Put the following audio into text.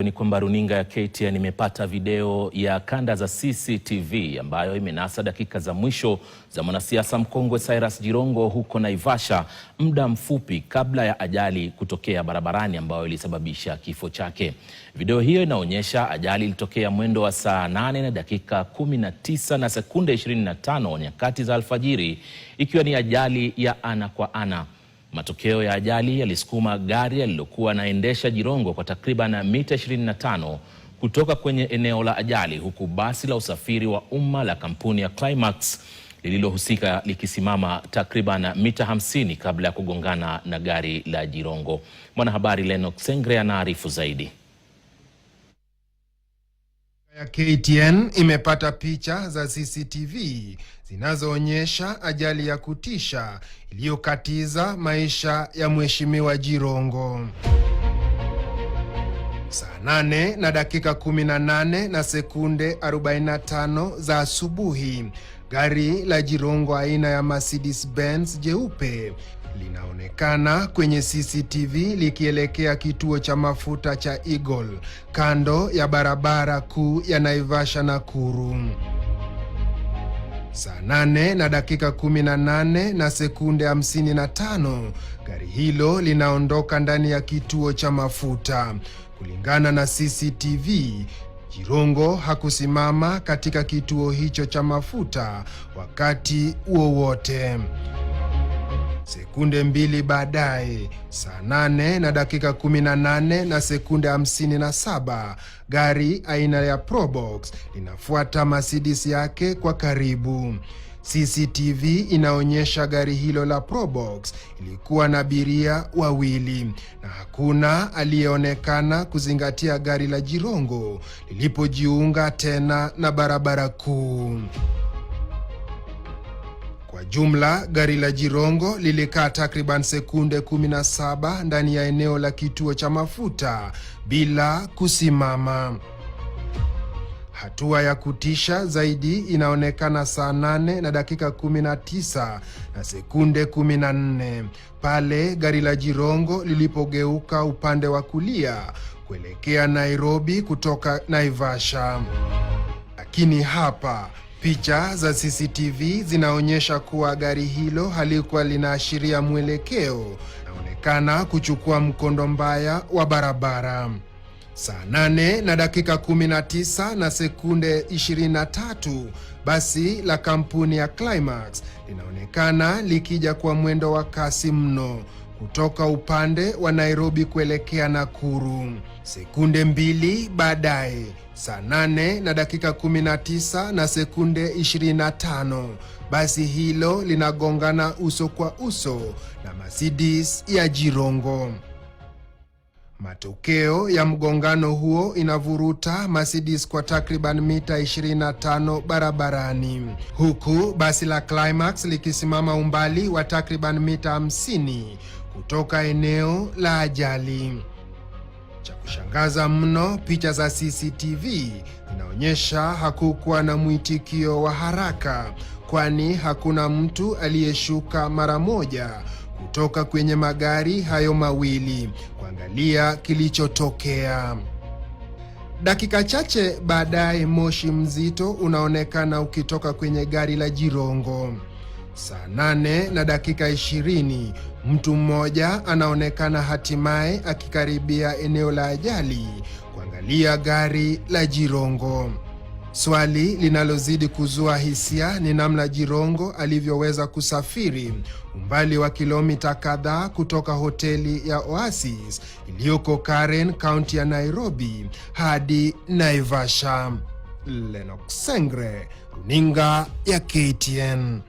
ni kwamba runinga ya KTN imepata video ya kanda za CCTV ambayo imenasa dakika za mwisho za mwanasiasa mkongwe Cyrus Jirongo huko Naivasha, muda mfupi kabla ya ajali kutokea barabarani ambayo ilisababisha kifo chake. Video hiyo inaonyesha ajali ilitokea mwendo wa saa 8 na dakika 19 na sekunde 25 nyakati za alfajiri, ikiwa ni ajali ya ana kwa ana. Matokeo ya ajali yalisukuma gari alilokuwa anaendesha Jirongo kwa takriban mita 25 kutoka kwenye eneo la ajali, huku basi la usafiri wa umma la kampuni ya Climax lililohusika likisimama takriban mita 50 kabla ya kugongana na gari la Jirongo. Mwanahabari Lennox Sengre anaarifu zaidi. KTN imepata picha za CCTV zinazoonyesha ajali ya kutisha iliyokatiza maisha ya Mheshimiwa Jirongo. Saa 8 na dakika 18 na sekunde 45 za asubuhi, gari la Jirongo aina ya Mercedes Benz jeupe linaonekana kwenye CCTV likielekea kituo cha mafuta cha Eagle kando ya barabara kuu ya Naivasha Nakuru. Saa 8 na dakika 18 na sekunde 55, gari hilo linaondoka ndani ya kituo cha mafuta. Kulingana na CCTV, Jirongo hakusimama katika kituo hicho cha mafuta wakati wowote. Sekunde mbili baadaye, saa 8 na dakika 18 na sekunde 57, gari aina ya Probox linafuata Mercedes yake kwa karibu. CCTV inaonyesha gari hilo la Probox ilikuwa na abiria wawili na hakuna aliyeonekana kuzingatia gari la Jirongo lilipojiunga tena na barabara kuu. Kwa jumla, gari la Jirongo lilikaa takriban sekunde 17 ndani ya eneo la kituo cha mafuta bila kusimama. Hatua ya kutisha zaidi inaonekana saa 8 na dakika 19 na sekunde 14 pale gari la Jirongo lilipogeuka upande wa kulia kuelekea Nairobi kutoka Naivasha. Lakini hapa picha za CCTV zinaonyesha kuwa gari hilo halikuwa linaashiria mwelekeo, naonekana kuchukua mkondo mbaya wa barabara. Saa 8 na dakika 19 na sekunde 23, basi la kampuni ya Climax linaonekana likija kwa mwendo wa kasi mno kutoka upande wa Nairobi kuelekea Nakuru. Sekunde mbili baadaye, saa 8 na dakika 19 na sekunde 25, basi hilo linagongana uso kwa uso na Mercedes ya Jirongo. Matokeo ya mgongano huo inavuruta Mercedes kwa takriban mita 25 barabarani, huku basi la Climax likisimama umbali wa takriban mita 50 kutoka eneo la ajali. Cha kushangaza mno, picha za CCTV zinaonyesha hakukuwa na mwitikio wa haraka, kwani hakuna mtu aliyeshuka mara moja kutoka kwenye magari hayo mawili kuangalia kilichotokea. Dakika chache baadaye, moshi mzito unaonekana ukitoka kwenye gari la Jirongo. Saa 8 na dakika 20, mtu mmoja anaonekana hatimaye akikaribia eneo la ajali kuangalia gari la Jirongo. Swali linalozidi kuzua hisia ni namna Jirongo alivyoweza kusafiri umbali wa kilomita kadhaa kutoka hoteli ya Oasis iliyoko Karen, kaunti ya Nairobi hadi Naivasha. Lennox Sengre, runinga ya KTN.